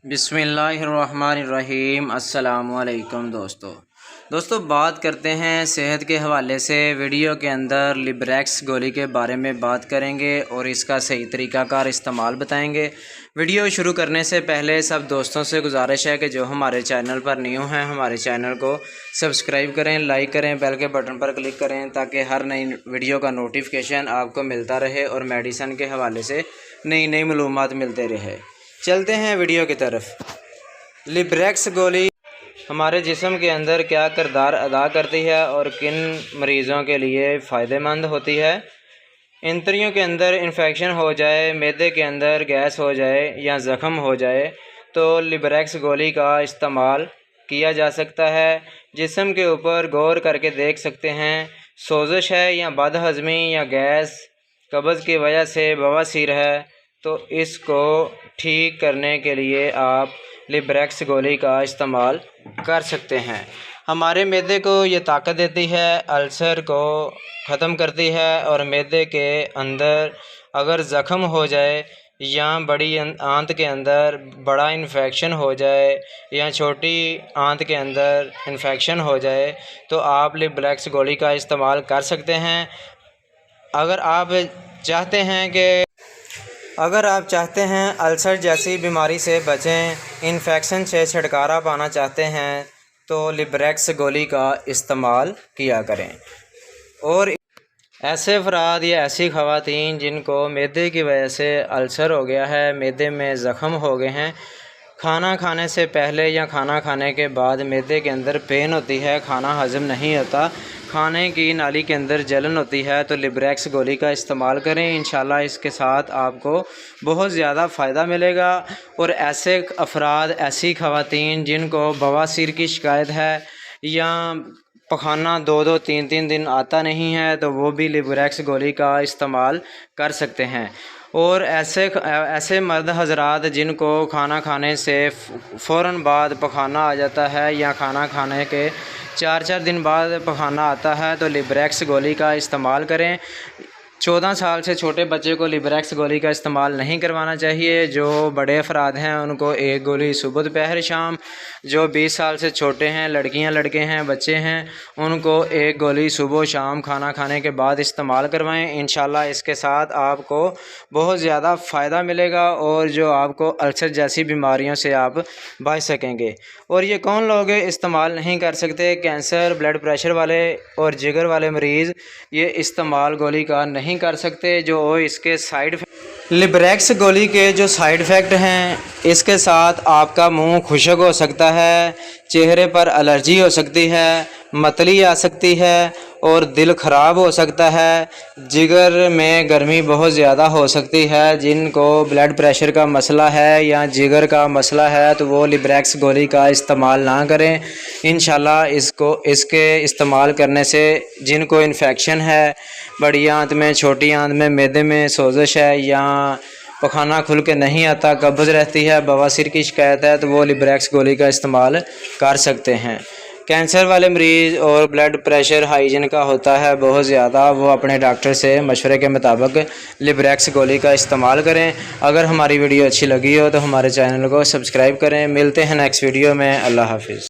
بسم اللہ الرحمن الرحیم۔ السلام علیکم دوستو بات کرتے ہیں صحت کے حوالے سے۔ ویڈیو کے اندر لیبریکس گولی کے بارے میں بات کریں گے اور اس کا صحیح طریقہ کار استعمال بتائیں گے۔ ویڈیو شروع کرنے سے پہلے سب دوستوں سے گزارش ہے کہ جو ہمارے چینل پر نیو ہیں ہمارے چینل کو سبسکرائب کریں، لائک کریں، بیل کے بٹن پر کلک کریں تاکہ ہر نئی ویڈیو کا نوٹیفیکیشن آپ کو ملتا رہے اور میڈیسن کے حوالے سے نئی معلومات ملتے رہے۔ چلتے ہیں ویڈیو کی طرف۔ لیبریکس گولی ہمارے جسم کے اندر کیا کردار ادا کرتی ہے اور کن مریضوں کے لیے فائدہ مند ہوتی ہے؟ انتریوں کے اندر انفیکشن ہو جائے، معدے کے اندر گیس ہو جائے یا زخم ہو جائے تو لیبریکس گولی کا استعمال کیا جا سکتا ہے۔ جسم کے اوپر غور کر کے دیکھ سکتے ہیں، سوزش ہے یا بد ہضمی یا گیس قبض کی وجہ سے بواسیر ہے تو اس کو ٹھیک کرنے کے لیے آپ لیبریکس گولی کا استعمال کر سکتے ہیں۔ ہمارے معدے کو یہ طاقت دیتی ہے، السر کو ختم کرتی ہے، اور معدے کے اندر اگر زخم ہو جائے یا بڑی آنت کے اندر بڑا انفیکشن ہو جائے یا چھوٹی آنت کے اندر انفیکشن ہو جائے تو آپ لیبریکس گولی کا استعمال کر سکتے ہیں۔ اگر آپ چاہتے ہیں السر جیسی بیماری سے بچیں، انفیکشن سے چھٹکارا پانا چاہتے ہیں تو لیبریکس گولی کا استعمال کیا کریں۔ اور ایسے افراد یا ایسی خواتین جن کو معدے کی وجہ سے السر ہو گیا ہے، معدے میں زخم ہو گئے ہیں، کھانا کھانے سے پہلے یا کھانا کھانے کے بعد معدے کے اندر پین ہوتی ہے، کھانا ہضم نہیں ہوتا، کھانے کی نالی کے اندر جلن ہوتی ہے تو لیبریکس گولی کا استعمال کریں۔ انشاءاللہ اس کے ساتھ آپ کو بہت زیادہ فائدہ ملے گا۔ اور ایسے افراد، ایسی خواتین جن کو بواسیر کی شکایت ہے یا پخانہ 2-3 دن آتا نہیں ہے تو وہ بھی لیبریکس گولی کا استعمال کر سکتے ہیں۔ اور ایسے مرد حضرات جن کو کھانا کھانے سے فوراً بعد پخانہ آ جاتا ہے یا کھانا کھانے کے 4 دن بعد پخانہ آتا ہے تو لیبریکس گولی کا استعمال کریں۔ 14 سال سے چھوٹے بچے کو لیبریکس گولی کا استعمال نہیں کروانا چاہیے۔ جو بڑے افراد ہیں ان کو 1 گولی صبح دوپہر شام، جو 20 سال سے چھوٹے ہیں، لڑکیاں لڑکے ہیں، بچے ہیں، ان کو 1 گولی صبح و شام کھانا کھانے کے بعد استعمال کروائیں۔ انشاءاللہ اس کے ساتھ آپ کو بہت زیادہ فائدہ ملے گا اور جو آپ کو السر جیسی بیماریوں سے آپ بچ سکیں گے۔ اور یہ کون لوگ استعمال نہیں کر سکتے؟ کینسر، بلڈ پریشر والے اور جگر والے مریض یہ استعمال گولی کا نہیں کر سکتے۔ جو اس کے لیبریکس گولی کے جو سائیڈ ایفیکٹ ہیں، اس کے ساتھ آپ کا منہ خشک ہو سکتا ہے، چہرے پر الرجی ہو سکتی ہے، متلی آ سکتی ہے اور دل خراب ہو سکتا ہے، جگر میں گرمی بہت زیادہ ہو سکتی ہے۔ جن کو بلڈ پریشر کا مسئلہ ہے یا جگر کا مسئلہ ہے تو وہ لیبریکس گولی کا استعمال نہ کریں۔ انشاءاللہ اس کے استعمال کرنے سے جن کو انفیکشن ہے، بڑی آنت میں، چھوٹی آنت میں، معدے میں سوزش ہے یا پخانہ کھل کے نہیں آتا، قبض رہتی ہے، بواسیر کی شکایت ہے تو وہ لیبریکس گولی کا استعمال کر سکتے ہیں۔ کینسر والے مریض اور بلڈ پریشر ہائی جن کا ہوتا ہے بہت زیادہ، وہ اپنے ڈاکٹر سے مشورے کے مطابق لیبریکس گولی کا استعمال کریں۔ اگر ہماری ویڈیو اچھی لگی ہو تو ہمارے چینل کو سبسکرائب کریں۔ ملتے ہیں نیکسٹ ویڈیو میں۔ اللہ حافظ۔